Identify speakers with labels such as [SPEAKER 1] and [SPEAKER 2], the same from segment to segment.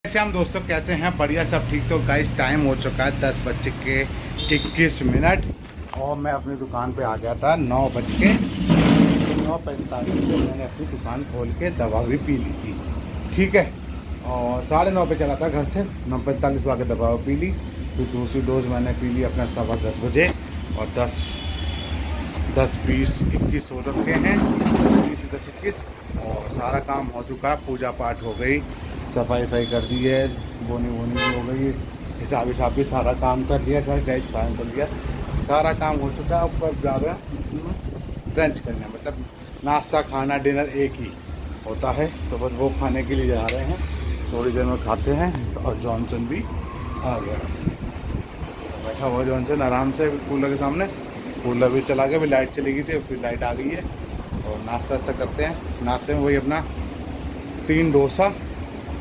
[SPEAKER 1] कैसे हम दोस्तों, कैसे हैं? बढ़िया, सब ठीक। तो गाइस टाइम हो चुका है 10:21 और मैं अपनी दुकान पे आ गया था 9:45 पे। मैंने अपनी दुकान खोल के दवा भी पी ली थी, ठीक है। और 9:30 पे चला था घर से, 9:45 को आके दवा पी ली। फिर दूसरी डोज मैंने पी ली अपना 10:15 बजे। और 10:20-21 हो रखे हैं, 10:20-10:21 और सारा काम हो चुका है। पूजा पाठ हो गई, सफाई कर दी है, बोनी भी हो गई, हिसाब भी सारा काम कर लिया, सारा गैस काम कर लिया, सारा काम हो चुका है। ऊपर जा रहे हैं ब्रंच करने, मतलब नाश्ता खाना डिनर एक ही होता है, तो बस वो खाने के लिए जा रहे हैं। थोड़ी देर में खाते हैं। और जॉनसन भी आ गया, बैठा हुआ जॉनसन आराम से कूलर के सामने। कूलर भी चला गया, फिर लाइट चली गई थी, फिर लाइट आ गई है। और नाश्ता करते हैं। नाश्ते में वही अपना 3 डोसा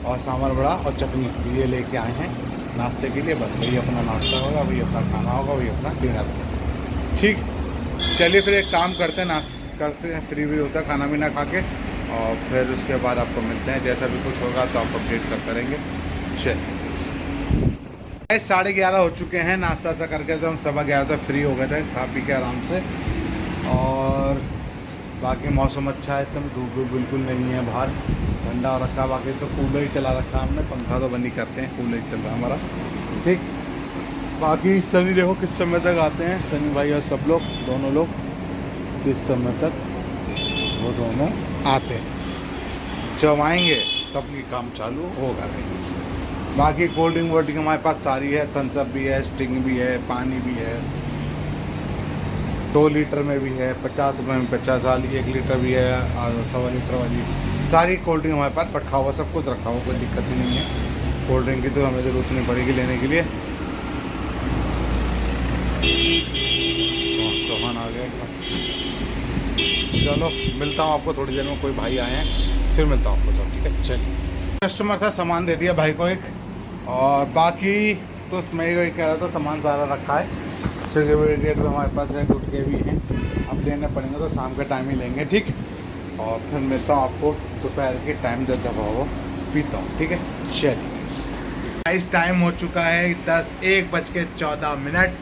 [SPEAKER 1] और सांभर बड़ा और चटनी ये लेके आए हैं नाश्ते के लिए। बस वही अपना नाश्ता होगा, वही अपना खाना होगा, वही अपना डिनर होगा, ठीक। चलिए फिर एक काम करते हैं, करते हैं, फ्री भी होता है खाना पीना खा के। और फिर उसके बाद आपको मिलते हैं, जैसा भी कुछ होगा तो आपको अपडेट करते रहेंगे। चलिए 11:30 हो चुके हैं। नाश्ता सा करके तो हम 11:15 तक फ्री हो गए थे, खा पी के आराम से। और बाकी मौसम अच्छा है, इस समय धूप भी बिल्कुल नहीं है, बाहर ठंडा हो रखा है। बाकी तो कूलर ही चला रखा है हमने, पंखा तो बंद ही करते हैं, कूलर ही चल रहा है हमारा, ठीक। बाकी सनी देखो किस समय तक आते हैं, सनी भाई और सब लोग, दोनों लोग किस समय तक वो दोनों आते हैं। जब आएंगे तब ये काम चालू होगा। बाकी कोल्ड ड्रिंक वोल्ड्रिंक हमारे पास सारी है, थम्स अप भी है, स्टिंग भी है, पानी भी है, 2 लीटर में भी है, 50 रुपये में 50 वाली, 1 लीटर भी है और 1.25 लीटर वाली। सारी कोल्ड ड्रिंक हमारे पास रखा हुआ, सब कुछ रखा हुआ, कोई दिक्कत ही नहीं है। कोल्ड ड्रिंक की तो हमें ज़रूरत नहीं पड़ेगी लेने के लिए। चौहान आ गए। चलो मिलता हूँ आपको थोड़ी देर में, कोई भाई आए हैं, फिर मिलता हूँ आपको। चलो ठीक है, चलिए। कस्टमर था, सामान दे दिया भाई को एक। और बाकी तो मैं यही कह रहा था, सामान सारा रखा है। सिगरेट भी हमारे पास है, गुटके भी हैं, अब लेने पड़ेंगे तो शाम के टाइम ही लेंगे, ठीक। और फिर मिलता हूँ आपको दोपहर के टाइम जब दबा हो पीता हूँ, ठीक है। चलिए इस टाइम हो चुका है 1:14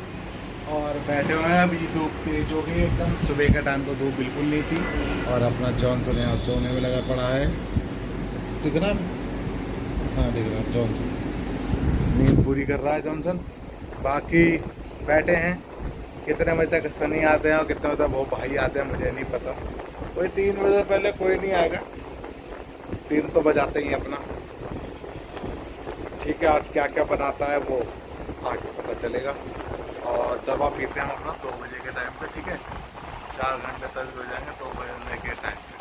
[SPEAKER 1] और बैठे हुए हैं। अभी धूप तेज हो गई एकदम, सुबह का टाइम तो धूप बिल्कुल नहीं थी। और अपना जॉनसन यहाँ सोने में लगा पड़ा है, दिख रहा है? हाँ दिख रहा है, जॉनसन नींद पूरी कर रहा है जॉनसन। बाकी बैठे हैं। कितने बजे तक सनी आते हैं और कितने बजे तक वो भाई आते हैं मुझे नहीं पता। कोई 3 बजे पहले कोई नहीं आएगा, 3 तो बजाते ही अपना, ठीक है। आज क्या क्या बनाता है वो आगे पता चलेगा। और दवा पीते हैं हम अपना 2 बजे के टाइम पे, ठीक है। 4 घंटे तक हो जाएंगे 2 बजे के टाइम पे।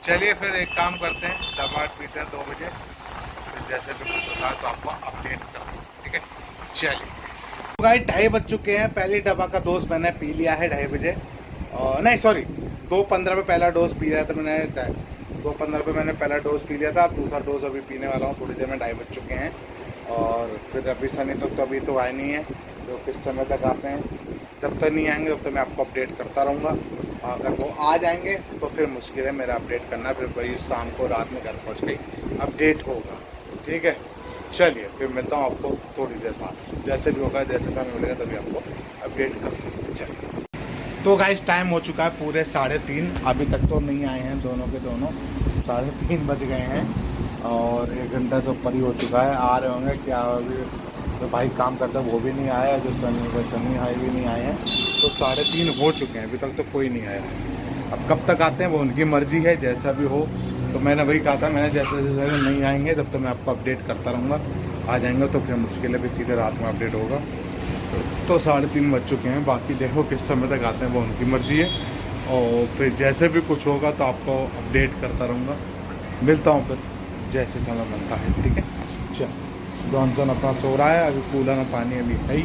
[SPEAKER 1] चलिए फिर एक काम करते हैं, दवा पीते हैं 2 बजे, फिर जैसे भी कुछ होता है तो आपको अपडेट करते हैं, ठीक है। चलिए तो गाइस 2:30 बज चुके हैं। पहली दवा का डोज मैंने पी लिया है 2:30 बजे, और नहीं सॉरी 2:15 पे पहला डोज पी रहा था मैंने, 2:15 पे मैंने पहला डोज पी लिया था। अब दूसरा डोज अभी पीने वाला हूँ थोड़ी देर में। 2:30 बज चुके हैं। और फिर अभी सनी तो अभी तो आए नहीं है, जो किस समय तक आते हैं। जब तक नहीं आएंगे तब तक मैं आपको अपडेट करता रहूँगा। अगर वो आ जाएंगे तो फिर मुश्किल है मेरा अपडेट करना, फिर वही शाम को रात में घर पहुँच के अपडेट होगा, ठीक है। चलिए फिर मिलता हूँ आपको थोड़ी देर बाद, जैसे भी होगा, जैसे समय मिलेगा तभी आपको अपडेट करूँगा। चलिए तो गाइस टाइम हो चुका है पूरे 3:30। अभी तक तो नहीं आए हैं दोनों के दोनों, 3:30 बज गए हैं और 1 घंटा से ऊपर ही हो चुका है। आ रहे होंगे क्या, अभी तो भाई काम करता है वो भी नहीं आया, जो सनी भाई भी नहीं आए हैं, तो 3:30 हो चुके हैं, अभी तक तो कोई नहीं आया है। अब कब तक आते हैं वो उनकी मर्जी है, जैसा भी हो। तो मैंने वही कहा था, मैंने जैसे नहीं आएंगे तब तो मैं आपको अपडेट करता रहूँगा। आ जाएंगे तो फिर मुश्किल है, फिर सीधे रात में अपडेट होगा। तो 3:30 बज चुके हैं। बाकी देखो किस समय तक आते हैं वो उनकी मर्जी है। और फिर जैसे भी कुछ होगा तो आपको अपडेट करता रहूँगा। मिलता हूँ फिर जैसे समय बनता है, ठीक है। चल जॉनसन अपना सो रहा है, अभी कूलर में पानी अभी है ही,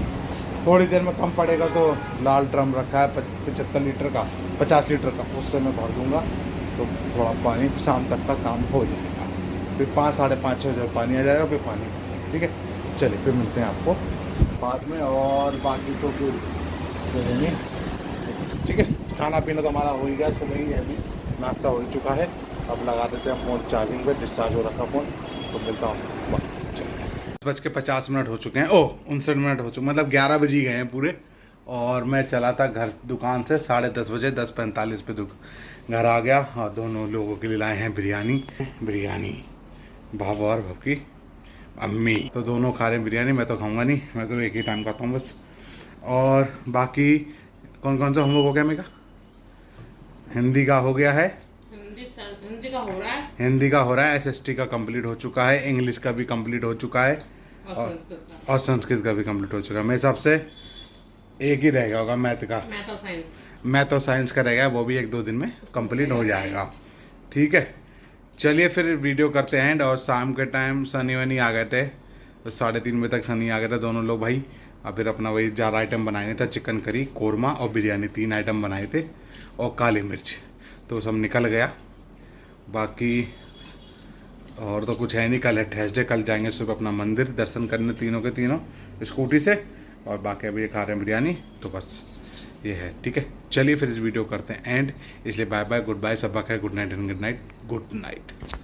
[SPEAKER 1] थोड़ी देर में कम पड़ेगा तो लाल ड्रम रखा है 75 लीटर का, 50 लीटर का, उससे मैं भर दूँगा तो थोड़ा पानी शाम तक का काम हो जाएगा। फिर 5, 5:30, 6 बजे पानी आ जाएगा, फिर पानी, ठीक है। चलिए फिर मिलते हैं आपको बाद में। और बाकी तो फिर नहीं, ठीक है। खाना पीना तो हमारा हो ही गया, सुबह ही है, अभी नाश्ता हो ही चुका है। अब लगा देते हैं फ़ोन चार्जिंग पे, डिस्चार्ज हो रखा फ़ोन। तो मिलता हूँ। 10:50 हो चुके हैं, ओह 59 हो चुके, मतलब 11 बजे गए हैं पूरे। और मैं चला था घर दुकान से 10:30 बजे, 10:45 पे घर आ गया। और दोनों लोगों के लिए लाए हैं बिरयानी भाव और भाव की अम्मी, तो दोनों खा रहे हैं बिरयानी। मैं तो खाऊंगा नहीं, मैं तो एक ही टाइम खाता हूँ बस। और बाकी कौन कौन सा होमवर्क हो गया मेरा? हिंदी का हो गया है,
[SPEAKER 2] हिंदी का हो रहा है,
[SPEAKER 1] हिंदी का हो रहा है, SST का कंप्लीट हो चुका है, इंग्लिश का भी कंप्लीट हो चुका है, और संस्कृत का भी कंप्लीट हो चुका है। मेरे हिसाब से एक ही रहेगा होगा मैथ का, मैथ और साइंस का रहेगा, वो भी 1-2 दिन में कंप्लीट हो जाएगा। ठीक है, चलिए फिर वीडियो करते हैं एंड। और शाम के टाइम सनी वनी आ गए थे, तो 3:30 बजे तक सनी आ गए थे दोनों लोग भाई। और फिर अपना वही 4 आइटम बनाए थे, चिकन करी, कोरमा और बिरयानी, 3 आइटम बनाए थे, और काली मिर्च, तो सब निकल गया। बाकी और तो कुछ है नहीं, कल है थर्सडे, कल जाएंगे सुबह अपना मंदिर दर्शन करने तीनों के तीनों स्कूटी से। और बाकी अभी ये खा रहे हैं बिरयानी, तो बस ये है। ठीक है, चलिए फिर इस वीडियो करते हैं एंड। इसलिए बाय बाय, गुड बाय, सब खैर, good night and good night, good night.